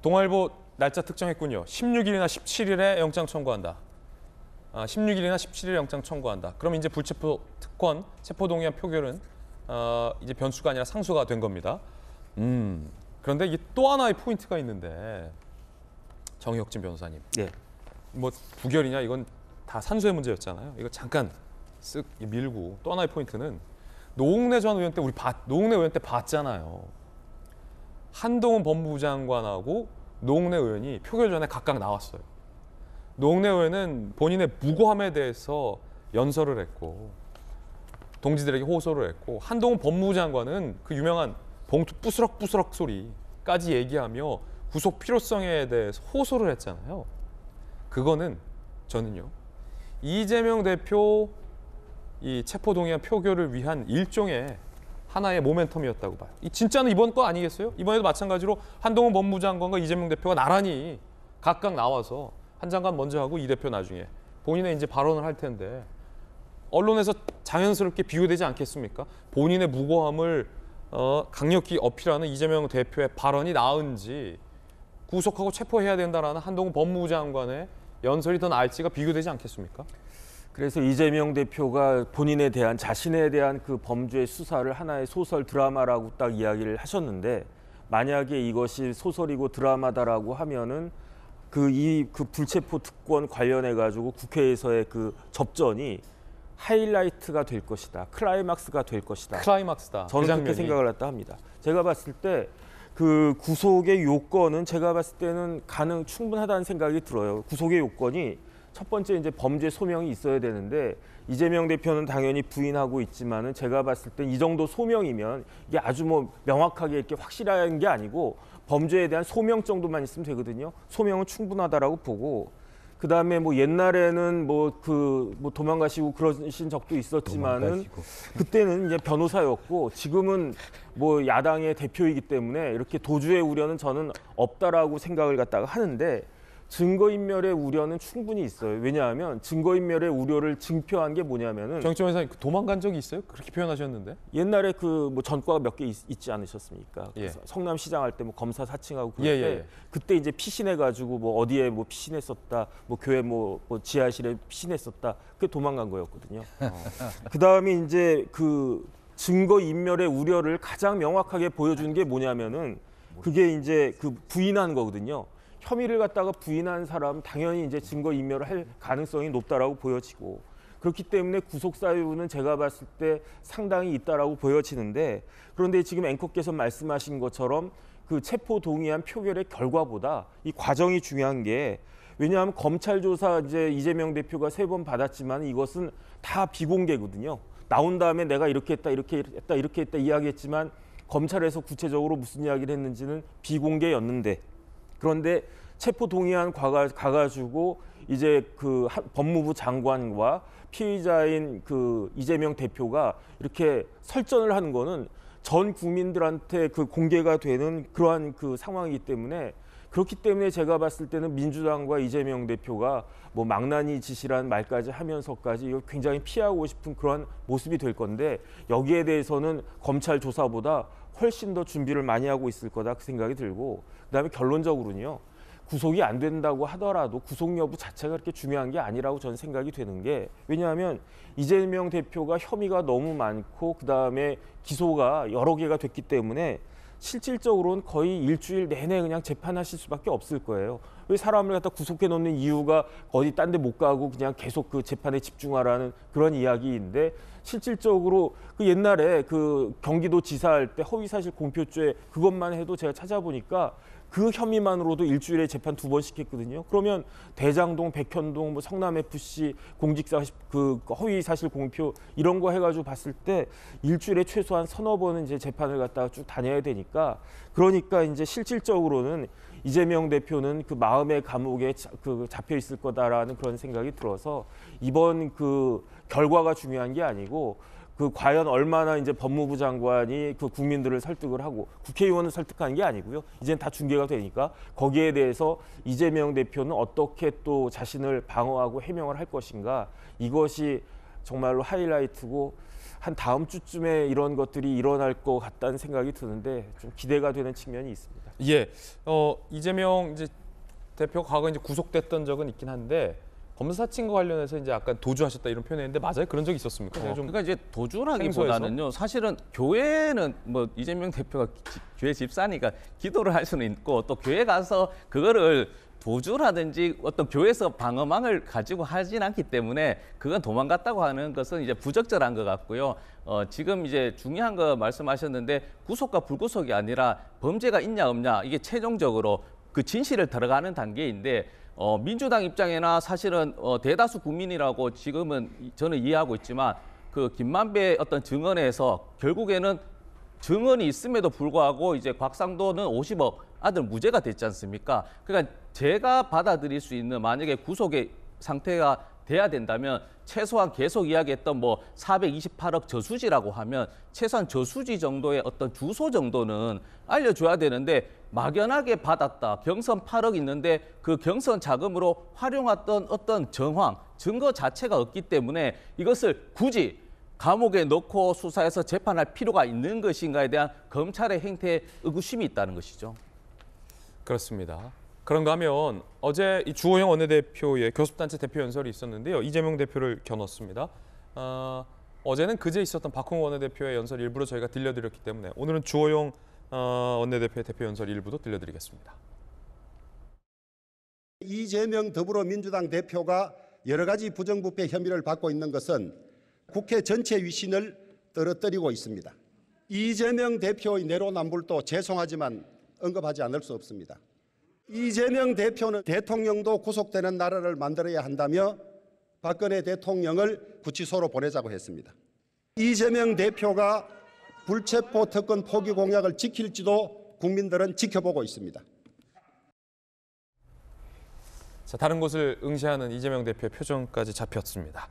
동아일보 날짜 특정했군요. 16일이나 17일에 영장 청구한다. 16일이나 17일에 영장 청구한다. 그럼 이제 불체포 특권, 체포동의안 표결은 이제 변수가 아니라 상수가 된 겁니다. 그런데 이게 또 하나의 포인트가 있는데 정혁진 변호사님. 예. 뭐 부결이냐 이건 다 산수의 문제였잖아요. 이거 잠깐 쓱 밀고 또 하나의 포인트는 노웅래 전 의원 때 노웅래 의원 때 봤잖아요. 한동훈 법무부 장관하고 노웅래 의원이 표결 전에 각각 나왔어요. 노웅래 의원은 본인의 무고함에 대해서 연설을 했고 동지들에게 호소를 했고 한동훈 법무부 장관은 그 유명한 봉투 부스럭부스럭 소리까지 얘기하며 구속 필요성에 대해서 호소를 했잖아요. 그거는 저는요. 이재명 대표 이 체포동의안 표결을 위한 일종의 하나의 모멘텀이었다고 봐요. 진짜는 이번 거 아니겠어요? 이번에도 마찬가지로 한동훈 법무부 장관과 이재명 대표가 나란히 각각 나와서 한 장관 먼저 하고 이 대표 나중에 본인의 이제 발언을 할 텐데 언론에서 자연스럽게 비교되지 않겠습니까? 본인의 무고함을 강력히 어필하는 이재명 대표의 발언이 나은지 구속하고 체포해야 된다라는 한동훈 법무부 장관의 연설이 더 나을지가 비교되지 않겠습니까? 그래서 이재명 대표가 본인에 대한 자신에 대한 그 범죄 수사를 하나의 소설 드라마라고 딱 이야기를 하셨는데 만약에 이것이 소설이고 드라마다라고 하면은 그 불체포 특권 관련해 가지고 국회에서의 그 접전이 하이라이트가 될 것이다. 클라이막스가 될 것이다. 클라이막스다. 저는 그렇게 생각을 했다 합니다. 제가 봤을 때 그 구속의 요건은 제가 봤을 때는 충분하다는 생각이 들어요. 구속의 요건이 첫 번째 이제 범죄 소명이 있어야 되는데 이재명 대표는 당연히 부인하고 있지만은 제가 봤을 때 이 정도 소명이면 이게 아주 뭐 명확하게 이렇게 확실한 게 아니고 범죄에 대한 소명 정도만 있으면 되거든요. 소명은 충분하다라고 보고 그다음에 뭐 옛날에는 뭐 도망가시고 그러신 적도 있었지만은 그때는 이제 변호사였고 지금은 뭐 야당의 대표이기 때문에 이렇게 도주의 우려는 저는 없다라고 생각을 갖다가 하는데 증거인멸의 우려는 충분히 있어요. 왜냐하면 증거인멸의 우려를 증표한 게 뭐냐면은 정치원 회장님 도망간 적이 있어요? 그렇게 표현하셨는데 옛날에 그 뭐 전과가 몇 개 있지 않으셨습니까? 예. 성남시장 할 때 뭐 검사 사칭하고 그럴 예, 때 예. 그때 이제 피신해 가지고 뭐 어디에 뭐 피신했었다, 뭐 교회 뭐 지하실에 피신했었다, 그게 도망간 거였거든요. 그 다음에 이제 그 증거인멸의 우려를 가장 명확하게 보여준 게 뭐냐면은 그게 이제 그 부인한 거거든요. 혐의를 갖다가 부인한 사람 당연히 이제 증거 인멸을 할 가능성이 높다라고 보여지고 그렇기 때문에 구속 사유는 제가 봤을 때 상당히 있다라고 보여지는데 그런데 지금 앵커께서 말씀하신 것처럼 그 체포 동의안 표결의 결과보다 이 과정이 중요한 게 왜냐하면 검찰 조사 이제 이재명 대표가 3번 받았지만 이것은 다 비공개거든요. 나온 다음에 내가 이렇게 했다 이렇게 했다 이야기했지만 검찰에서 구체적으로 무슨 이야기를 했는지는 비공개였는데 그런데 체포 동의안 가가지고 이제 그 법무부 장관과 피의자인 그 이재명 대표가 이렇게 설전을 하는 거는 전 국민들한테 그 공개가 되는 그러한 그 상황이기 때문에 그렇기 때문에 제가 봤을 때는 민주당과 이재명 대표가 뭐 망나니 짓이란 말까지 하면서까지 이거 굉장히 피하고 싶은 그러한 모습이 될 건데 여기에 대해서는 검찰 조사보다 훨씬 더 준비를 많이 하고 있을 거다 그 생각이 들고 그다음에 결론적으로는요. 구속이 안 된다고 하더라도 구속 여부 자체가 그렇게 중요한 게 아니라고 저는 생각이 되는 게 왜냐하면 이재명 대표가 혐의가 너무 많고 그다음에 기소가 여러 개가 됐기 때문에 실질적으로는 거의 일주일 내내 그냥 재판하실 수밖에 없을 거예요. 왜 사람을 갖다 구속해 놓는 이유가 어디 딴 데 못 가고 그냥 계속 그 재판에 집중하라는 그런 이야기인데 실질적으로 그 옛날에 그 경기도지사 할 때 허위사실 공표죄 그것만 해도 제가 찾아보니까 그 혐의만으로도 일주일에 재판 2번씩 했거든요. 그러면 대장동, 백현동, 뭐 성남FC 공직사 그 허위사실 공표 이런 거 해가지고 봤을 때 일주일에 최소한 3~4번은 이제 재판을 갖다가 쭉 다녀야 되니까 그러니까 이제 실질적으로는 이재명 대표는 그 마음의 감옥에 잡혀 있을 거다라는 그런 생각이 들어서 이번 그 결과가 중요한 게 아니고 그 과연 얼마나 이제 법무부 장관이 그 국민들을 설득을 하고 국회의원을 설득하는 게 아니고요. 이제는 다 중계가 되니까 거기에 대해서 이재명 대표는 어떻게 또 자신을 방어하고 해명을 할 것인가 이것이 정말로 하이라이트고 한 다음 주쯤에 이런 것들이 일어날 것 같다는 생각이 드는데 좀 기대가 되는 측면이 있습니다. 예, 이재명 이제 대표 과거 이제 구속됐던 적은 있긴 한데 검사친과 관련해서 이제 아까 도주하셨다 이런 표현했는데 맞아요? 그런 적이 있었습니까? 제가 좀 그러니까 이제 도주라기보다는요. 사실은 교회는 뭐 이재명 대표가 교회 집사니까 기도를 할 수는 있고 또 교회 가서 그거를 도주라든지 어떤 교회에서 방어망을 가지고 하진 않기 때문에 그건 도망갔다고 하는 것은 이제 부적절한 것 같고요. 지금 이제 중요한 거 말씀하셨는데 구속과 불구속이 아니라 범죄가 있냐 없냐 이게 최종적으로 그 진실을 들어가는 단계인데 민주당 입장에나 사실은 대다수 국민이라고 지금은 저는 이해하고 있지만 그 김만배 어떤 증언에서 결국에는 증언이 있음에도 불구하고 이제 곽상도는 50억 아들 무죄가 됐지 않습니까? 그러니까 제가 받아들일 수 있는 만약에 구속의 상태가 돼야 된다면 최소한 계속 이야기했던 뭐 428억 저수지라고 하면 최소한 저수지 정도의 어떤 주소 정도는 알려줘야 되는데 막연하게 받았다. 경선 8억 있는데 그 경선 자금으로 활용했던 어떤 정황, 증거 자체가 없기 때문에 이것을 굳이 감옥에 넣고 수사해서 재판할 필요가 있는 것인가에 대한 검찰의 행태에 의구심이 있다는 것이죠. 그렇습니다. 그런가 하면 어제 이 주호영 원내대표의 교섭단체 대표 연설이 있었는데요. 이재명 대표를 겨눴습니다. 어제는 그제 있었던 박홍 원내대표의 연설 일부를 저희가 들려드렸기 때문에 오늘은 주호영 원내대표의 대표 연설 일부도 들려드리겠습니다. 이재명 더불어민주당 대표가 여러 가지 부정부패 혐의를 받고 있는 것은 국회 전체 위신을 떨어뜨리고 있습니다. 이재명 대표의 내로남불도 죄송하지만 언급하지 않을 수 없습니다. 이재명 대표는 대통령도 구속되는 나라를 만들어야 한다며 박근혜 대통령을 구치소로 보내자고 했습니다. 이재명 대표가 불체포 특권 포기 공약을 지킬지도 국민들은 지켜보고 있습니다. 자, 다른 곳을 응시하는 이재명 대표의 표정까지 잡혔습니다.